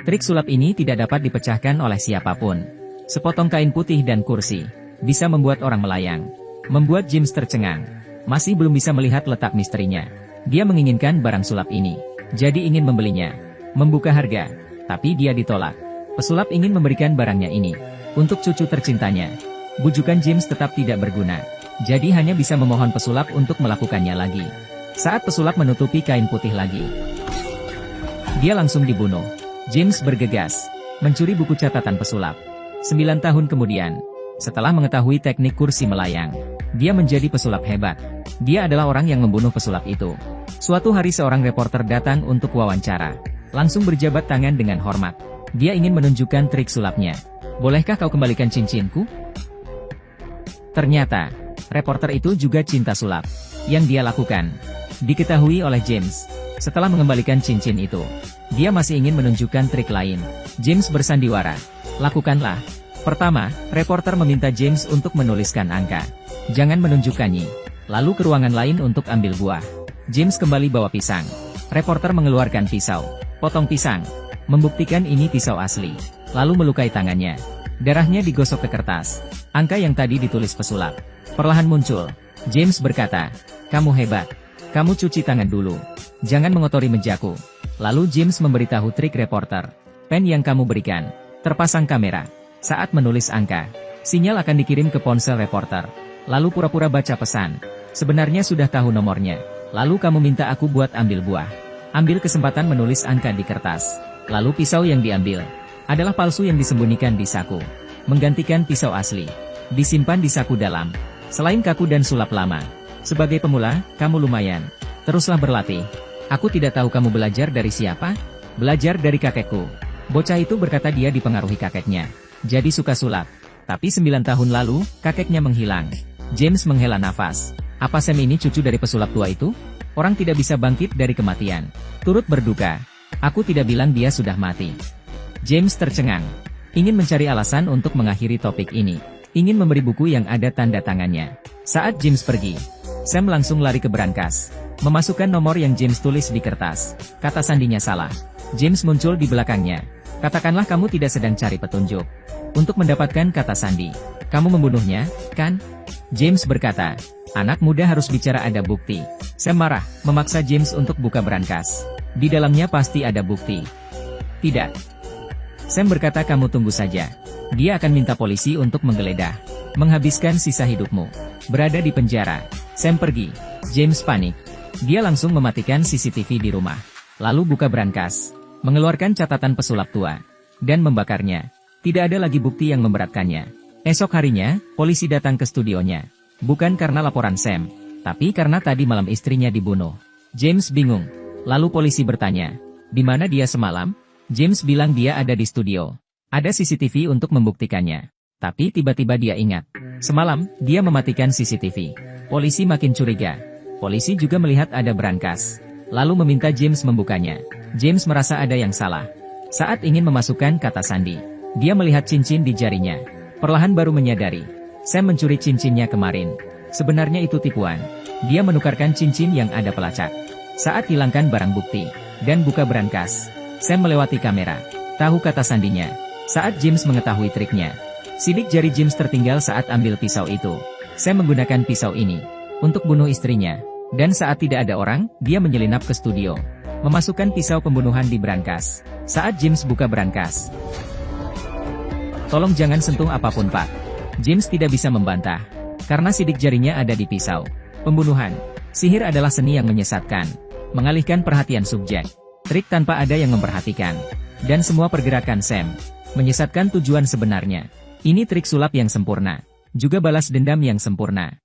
Trik sulap ini tidak dapat dipecahkan oleh siapapun. Sepotong kain putih dan kursi bisa membuat orang melayang. Membuat James tercengang. Masih belum bisa melihat letak misterinya. Dia menginginkan barang sulap ini. Jadi ingin membelinya. Membuka harga. Tapi dia ditolak. Pesulap ingin memberikan barangnya ini untuk cucu tercintanya. Bujukan James tetap tidak berguna. Jadi hanya bisa memohon pesulap untuk melakukannya lagi. Saat pesulap menutupi kain putih lagi, dia langsung dibunuh. James bergegas mencuri buku catatan pesulap. 9 tahun kemudian, setelah mengetahui teknik kursi melayang, dia menjadi pesulap hebat. Dia adalah orang yang membunuh pesulap itu. Suatu hari seorang reporter datang untuk wawancara. Langsung berjabat tangan dengan hormat. Dia ingin menunjukkan trik sulapnya. Bolehkah kau kembalikan cincinku? Ternyata, reporter itu juga cinta sulap. Yang dia lakukan diketahui oleh James. Setelah mengembalikan cincin itu, dia masih ingin menunjukkan trik lain. James bersandiwara. Lakukanlah. Pertama, reporter meminta James untuk menuliskan angka. Jangan menunjukkannya. Lalu ke ruangan lain untuk ambil buah. James kembali bawa pisang. Reporter mengeluarkan pisau. Potong pisang. Membuktikan ini pisau asli. Lalu melukai tangannya. Darahnya digosok ke kertas. Angka yang tadi ditulis pesulap perlahan muncul. James berkata, "Kamu hebat. Kamu cuci tangan dulu. Jangan mengotori mejaku." Lalu James memberitahu trik reporter. Pen yang kamu berikan terpasang kamera. Saat menulis angka, sinyal akan dikirim ke ponsel reporter. Lalu pura-pura baca pesan. Sebenarnya sudah tahu nomornya. Lalu kamu minta aku buat ambil buah. Ambil kesempatan menulis angka di kertas. Lalu pisau yang diambil adalah palsu yang disembunyikan di saku. Menggantikan pisau asli. Disimpan di saku dalam. Selain kaku dan sulap lama. Sebagai pemula, kamu lumayan. Teruslah berlatih. Aku tidak tahu kamu belajar dari siapa? Belajar dari kakekku. Bocah itu berkata dia dipengaruhi kakeknya. Jadi suka sulap. Tapi 9 tahun lalu, kakeknya menghilang. James menghela nafas. Apa Sam ini cucu dari pesulap tua itu? Orang tidak bisa bangkit dari kematian. Turut berduka. Aku tidak bilang dia sudah mati. James tercengang. Ingin mencari alasan untuk mengakhiri topik ini. Ingin memberi buku yang ada tanda tangannya. Saat James pergi, Sam langsung lari ke brankas. Memasukkan nomor yang James tulis di kertas. Kata sandinya salah. James muncul di belakangnya. Katakanlah kamu tidak sedang cari petunjuk. Untuk mendapatkan kata sandi, kamu membunuhnya, kan? James berkata, anak muda harus bicara ada bukti. Sam marah, memaksa James untuk buka brankas. Di dalamnya pasti ada bukti. Tidak. Sam berkata kamu tunggu saja. Dia akan minta polisi untuk menggeledah. Menghabiskan sisa hidupmu. Berada di penjara. Sam pergi. James panik. Dia langsung mematikan CCTV di rumah. Lalu buka brankas. Mengeluarkan catatan pesulap tua. Dan membakarnya. Tidak ada lagi bukti yang memberatkannya. Esok harinya, polisi datang ke studionya. Bukan karena laporan Sam. Tapi karena tadi malam istrinya dibunuh. James bingung. Lalu polisi bertanya. Di mana dia semalam? James bilang dia ada di studio. Ada CCTV untuk membuktikannya. Tapi tiba-tiba dia ingat. Semalam, dia mematikan CCTV. Polisi makin curiga. Polisi juga melihat ada brankas. Lalu meminta James membukanya. James merasa ada yang salah. Saat ingin memasukkan kata sandi, dia melihat cincin di jarinya. Perlahan baru menyadari. Sam mencuri cincinnya kemarin. Sebenarnya itu tipuan. Dia menukarkan cincin yang ada pelacak. Saat hilangkan barang bukti dan buka brankas, Sam melewati kamera. Tahu kata sandinya. Saat James mengetahui triknya, sidik jari James tertinggal saat ambil pisau itu. Sam menggunakan pisau ini untuk bunuh istrinya. Dan saat tidak ada orang, dia menyelinap ke studio. Memasukkan pisau pembunuhan di brankas. Saat James buka brankas, tolong jangan sentuh apapun Pak. James tidak bisa membantah. Karena sidik jarinya ada di pisau. Pembunuhan. Sihir adalah seni yang menyesatkan. Mengalihkan perhatian subjek. Trik tanpa ada yang memperhatikan. Dan semua pergerakan Sam menyesatkan tujuan sebenarnya. Ini trik sulap yang sempurna. Juga balas dendam yang sempurna.